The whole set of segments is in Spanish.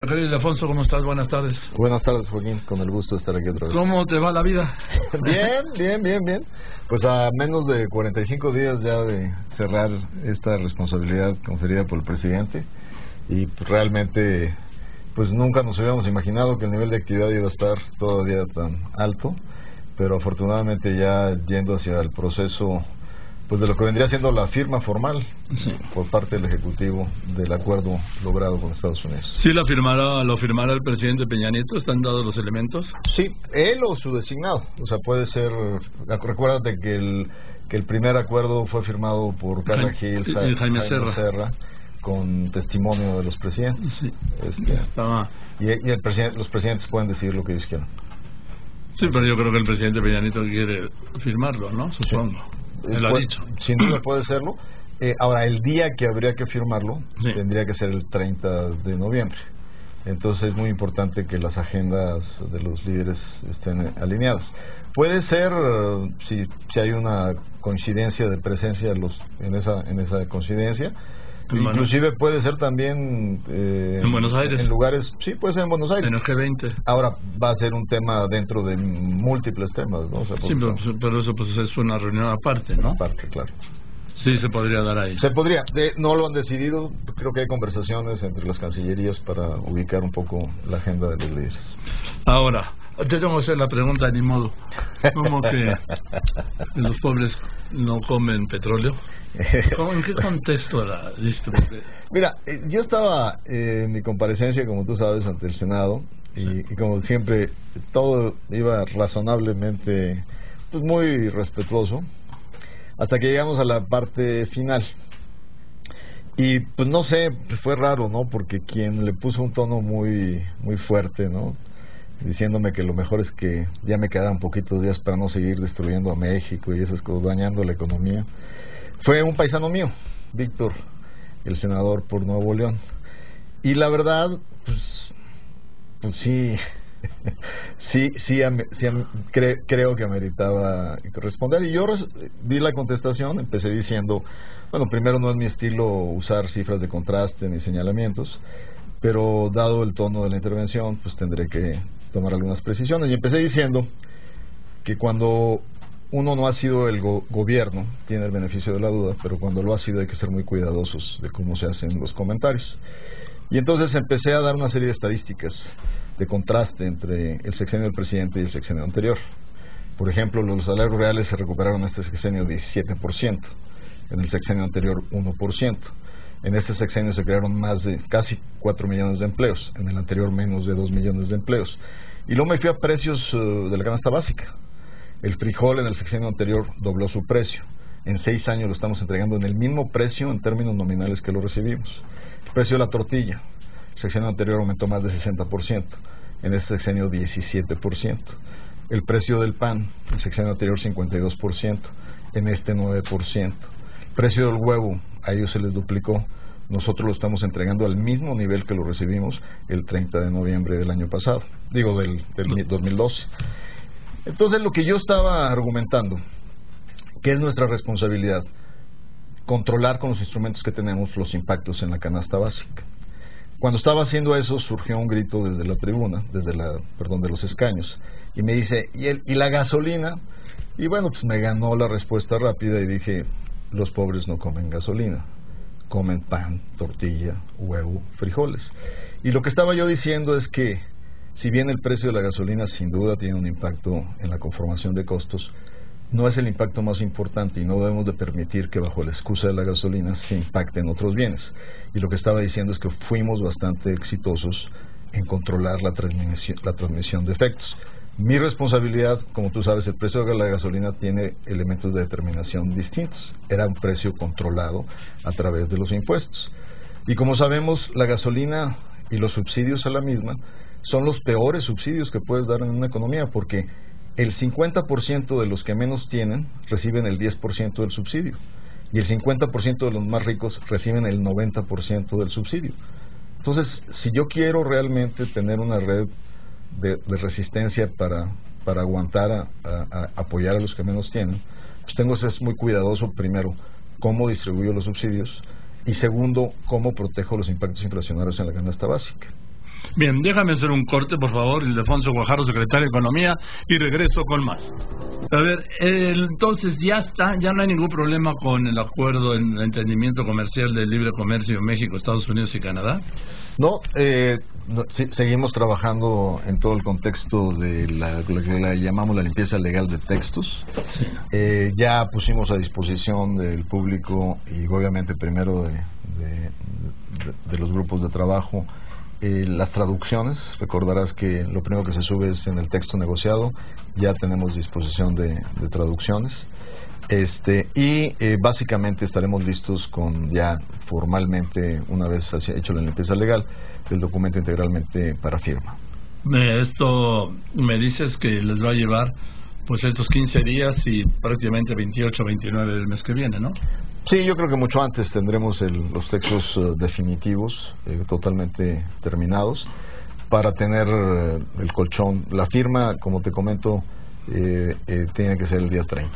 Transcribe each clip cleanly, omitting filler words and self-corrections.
Rogelio Ildefonso, ¿cómo estás? Buenas tardes. Buenas tardes, Joaquín, con el gusto de estar aquí otra vez. ¿Cómo te va la vida? Bien. Pues a menos de 45 días ya de cerrar esta responsabilidad conferida por el presidente, y realmente pues nunca nos habíamos imaginado que el nivel de actividad iba a estar todavía tan alto, pero afortunadamente ya yendo hacia el proceso pues de lo que vendría siendo la firma formal por parte del Ejecutivo del acuerdo logrado con Estados Unidos. ¿Sí lo firmará el presidente Peña Nieto? ¿Están dados los elementos? Sí, él o su designado. O sea, puede ser... Recuérdate que el primer acuerdo fue firmado por Carla Gil y Jaime Serra, con testimonio de los presidentes. Sí. Y los presidentes pueden decir lo que ellos quieran. Sí, pero yo creo que el presidente Peña Nieto quiere firmarlo, ¿no? Supongo. Sí. Él lo ha dicho. Sin duda puede serlo. Ahora, el día que habría que firmarlo tendría que ser el 30 de noviembre. Entonces es muy importante que las agendas de los líderes estén alineadas. Puede ser, si hay una coincidencia de presencia en esa coincidencia, inclusive puede ser también en Buenos Aires, en lugares, sí, puede ser en Buenos Aires, en el G20. Ahora va a ser un tema dentro de múltiples temas, ¿no? O sea, sí, pero eso pues es una reunión aparte, ¿no? Aparte, claro. Sí, se podría dar ahí. Se podría, no lo han decidido. Creo que hay conversaciones entre las cancillerías para ubicar un poco la agenda de los líderes. Ahora, te tengo que hacer la pregunta, ni modo. ¿Cómo que los pobres no comen petróleo? ¿En qué contexto la distribuye? Mira, yo estaba en mi comparecencia, como tú sabes, ante el Senado, y como siempre, todo iba razonablemente, pues muy respetuoso, hasta que llegamos a la parte final. Y pues no sé, fue raro, ¿no? Porque quien le puso un tono muy fuerte, ¿no? Diciéndome que lo mejor es que ya me quedaran poquitos días para no seguir destruyendo a México y esas cosas, dañando la economía, fue un paisano mío, Víctor, el senador por Nuevo León. Y la verdad, pues sí, creo que ameritaba responder. Y yo vi la contestación, empecé diciendo, bueno, primero no es mi estilo usar cifras de contraste ni señalamientos, pero dado el tono de la intervención, pues tendré que tomar algunas precisiones. Y empecé diciendo que cuando uno no ha sido el gobierno, tiene el beneficio de la duda, pero cuando lo ha sido hay que ser muy cuidadosos de cómo se hacen los comentarios. Y entonces empecé a dar una serie de estadísticas de contraste entre el sexenio del presidente y el sexenio anterior. Por ejemplo, los salarios reales se recuperaron en este sexenio 17%, en el sexenio anterior 1%. En este sexenio se crearon más de casi 4 millones de empleos, en el anterior menos de 2 millones de empleos. Y luego me fui a precios de la canasta básica. El frijol en el sexenio anterior dobló su precio. En 6 años lo estamos entregando en el mismo precio en términos nominales que lo recibimos. El precio de la tortilla, el sexenio anterior aumentó más de 60%, en este sexenio 17%. El precio del pan, el sexenio anterior 52%, en este 9%. El precio del huevo, a ellos se les duplicó. Nosotros lo estamos entregando al mismo nivel que lo recibimos el 30 de noviembre del año pasado, del 2012. Entonces, lo que yo estaba argumentando, que es nuestra responsabilidad, controlar con los instrumentos que tenemos los impactos en la canasta básica. Cuando estaba haciendo eso, surgió un grito desde la tribuna, de los escaños, y me dice, ¿y la gasolina? Y bueno, pues me ganó la respuesta rápida y dije, los pobres no comen gasolina, comen pan, tortilla, huevo, frijoles. Y lo que estaba yo diciendo es que, si bien el precio de la gasolina sin duda tiene un impacto en la conformación de costos, no es el impacto más importante y no debemos de permitir que bajo la excusa de la gasolina se impacten otros bienes. Y lo que estaba diciendo es que fuimos bastante exitosos en controlar la transmisión de efectos. Mi responsabilidad, como tú sabes, el precio de la gasolina tiene elementos de determinación distintos. Era un precio controlado a través de los impuestos. Y como sabemos, la gasolina y los subsidios a la misma son los peores subsidios que puedes dar en una economía, porque el 50% de los que menos tienen reciben el 10% del subsidio y el 50% de los más ricos reciben el 90% del subsidio. Entonces, si yo quiero realmente tener una red de resistencia para aguantar a apoyar a los que menos tienen, pues tengo que ser muy cuidadoso, primero, cómo distribuyo los subsidios, y segundo, cómo protejo los impactos inflacionarios en la canasta básica. Bien, déjame hacer un corte, por favor, Ildefonso Guajardo, secretario de Economía, y regreso con más. A ver, entonces ya no hay ningún problema con el acuerdo en entendimiento comercial de libre comercio México, Estados Unidos y Canadá. No, seguimos trabajando en todo el contexto de lo que le llamamos la limpieza legal de textos. Ya pusimos a disposición del público y obviamente primero de los grupos de trabajo las traducciones. Recordarás que lo primero que se sube es en el texto negociado. Ya tenemos disposición de traducciones. Básicamente estaremos listos con ya formalmente, una vez hecho la limpieza legal, el documento integralmente para firma. Esto me dices que les va a llevar pues estos 15 días y prácticamente 28 o 29 del mes que viene, ¿no? Sí, yo creo que mucho antes tendremos los textos definitivos, totalmente terminados, para tener el colchón. La firma, como te comento, tiene que ser el día 30.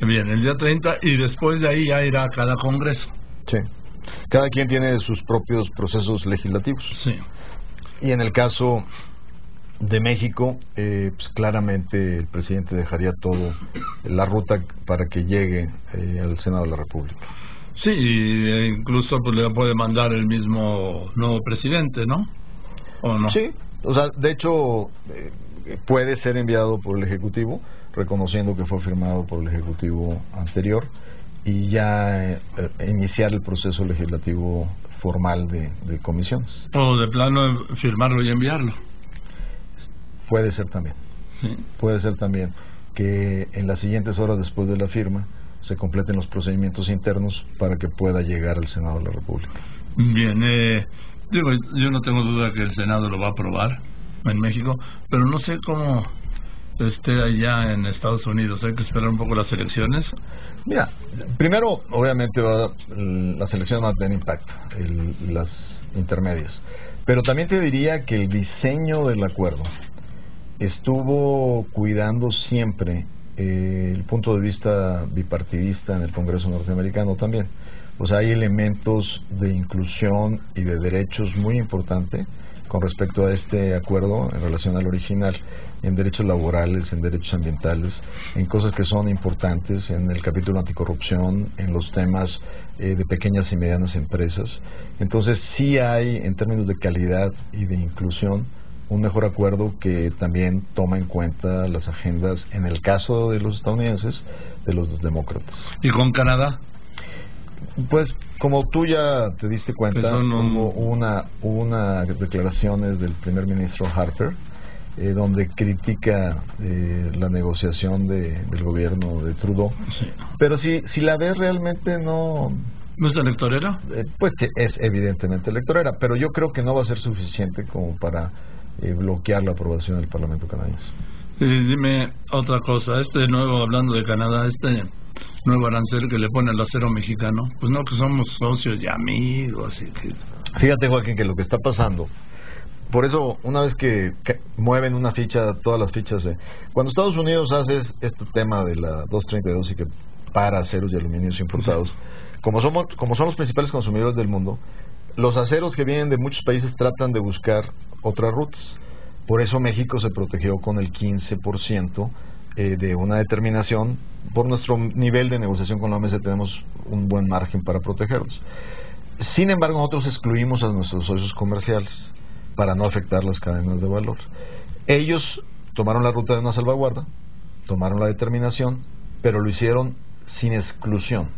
Bien, el día 30, y después de ahí ya irá a cada congreso. Sí, cada quien tiene sus propios procesos legislativos. Sí. Y en el caso de México, pues claramente el presidente dejaría todo la ruta para que llegue al Senado de la República. Sí, incluso pues le puede mandar el mismo nuevo presidente, ¿no? ¿O no? Sí, o sea, de hecho puede ser enviado por el Ejecutivo, reconociendo que fue firmado por el Ejecutivo anterior, y ya iniciar el proceso legislativo formal de comisiones. O de plano firmarlo y enviarlo. Puede ser también. Sí. Puede ser también que en las siguientes horas después de la firma se completen los procedimientos internos para que pueda llegar al Senado de la República. Bien, yo no tengo duda que el Senado lo va a aprobar en México, pero no sé cómo esté allá en Estados Unidos. Hay que esperar un poco las elecciones. Mira, primero, obviamente las elecciones van a tener impacto, las intermedias, pero también te diría que el diseño del acuerdo estuvo cuidando siempre el punto de vista bipartidista en el Congreso norteamericano también. O sea, hay elementos de inclusión y de derechos muy importantes con respecto a este acuerdo en relación al original, en derechos laborales, en derechos ambientales, en cosas que son importantes, en el capítulo anticorrupción, en los temas de pequeñas y medianas empresas. Entonces sí hay, en términos de calidad y de inclusión, un mejor acuerdo que también toma en cuenta las agendas, en el caso de los estadounidenses, de los demócratas. ¿Y con Canadá? Pues como tú ya te diste cuenta, hubo una declaraciones del primer ministro Harper, donde critica la negociación del gobierno de Trudeau. Sí. Pero si la ves realmente no... ¿No es electorera? Pues es evidentemente electorera, pero yo creo que no va a ser suficiente como para bloquear la aprobación del Parlamento canadiense. Dime otra cosa, hablando de Canadá, nuevo arancel que le pone al acero mexicano, pues no, que somos socios y amigos. Fíjate, Joaquín, que lo que está pasando, por eso una vez que mueven una ficha, todas las fichas, cuando Estados Unidos hace este tema de la 232 y que para aceros y aluminios importados, como son los principales consumidores del mundo, los aceros que vienen de muchos países tratan de buscar otras rutas. Por eso México se protegió con el 15% de una determinación. Por nuestro nivel de negociación con la OMS tenemos un buen margen para protegerlos. Sin embargo, nosotros excluimos a nuestros socios comerciales para no afectar las cadenas de valor. Ellos tomaron la ruta de una salvaguarda, tomaron la determinación, pero lo hicieron sin exclusión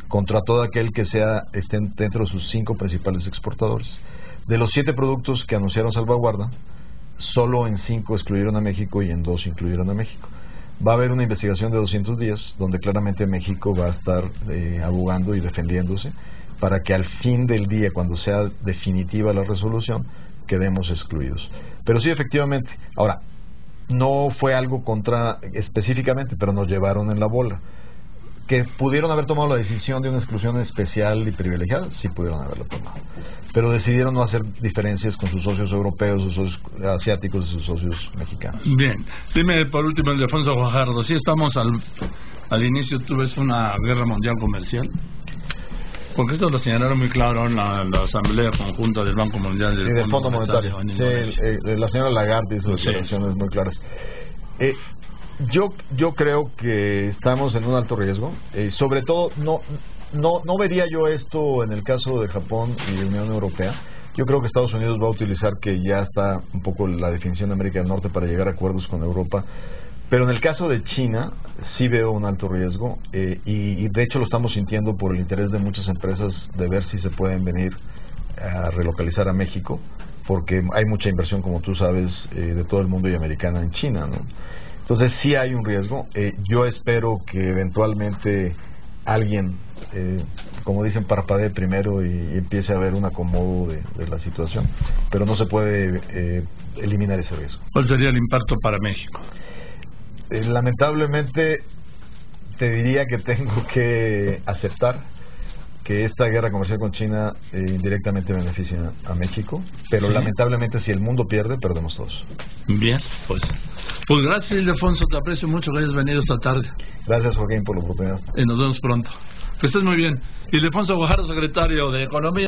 contra todo aquel que esté dentro de sus 5 principales exportadores. De los 7 productos que anunciaron salvaguarda, solo en 5 excluyeron a México y en 2 incluyeron a México. Va a haber una investigación de 200 días donde claramente México va a estar abogando y defendiéndose para que al fin del día, cuando sea definitiva la resolución, quedemos excluidos. Pero sí, efectivamente. Ahora, no fue algo contra específicamente, pero nos llevaron en la bola. Que pudieron haber tomado la decisión de una exclusión especial y privilegiada, sí pudieron haberlo tomado, pero decidieron no hacer diferencias con sus socios europeos, sus socios asiáticos y sus socios mexicanos. Bien, dime por último, Ildefonso Guajardo, si estamos al inicio, ¿tú ves una guerra mundial comercial? Porque esto lo señalaron muy claro en la Asamblea Conjunta del Banco Mundial y del Fondo Monetario. Sí, la señora Lagarde hizo declaraciones muy claras. Yo creo que estamos en un alto riesgo. Sobre todo, no vería yo esto en el caso de Japón y de Unión Europea. Yo creo que Estados Unidos va a utilizar que ya está un poco la definición de América del Norte para llegar a acuerdos con Europa. Pero en el caso de China sí veo un alto riesgo y de hecho lo estamos sintiendo por el interés de muchas empresas de ver si se pueden venir a relocalizar a México, porque hay mucha inversión, como tú sabes, de todo el mundo y americana en China, ¿no? Entonces sí hay un riesgo. Yo espero que eventualmente alguien, como dicen, parpadee primero y empiece a haber un acomodo de la situación, pero no se puede eliminar ese riesgo. ¿Cuál sería el impacto para México? Lamentablemente te diría que tengo que aceptar que esta guerra comercial con China indirectamente beneficia a México, pero lamentablemente si el mundo pierde, perdemos todos. Bien, pues gracias, Ildefonso, te aprecio mucho que hayas venido esta tarde. Gracias, Joaquín, por la oportunidad. Nos vemos pronto. Que estés muy bien. Ildefonso Guajardo, secretario de Economía.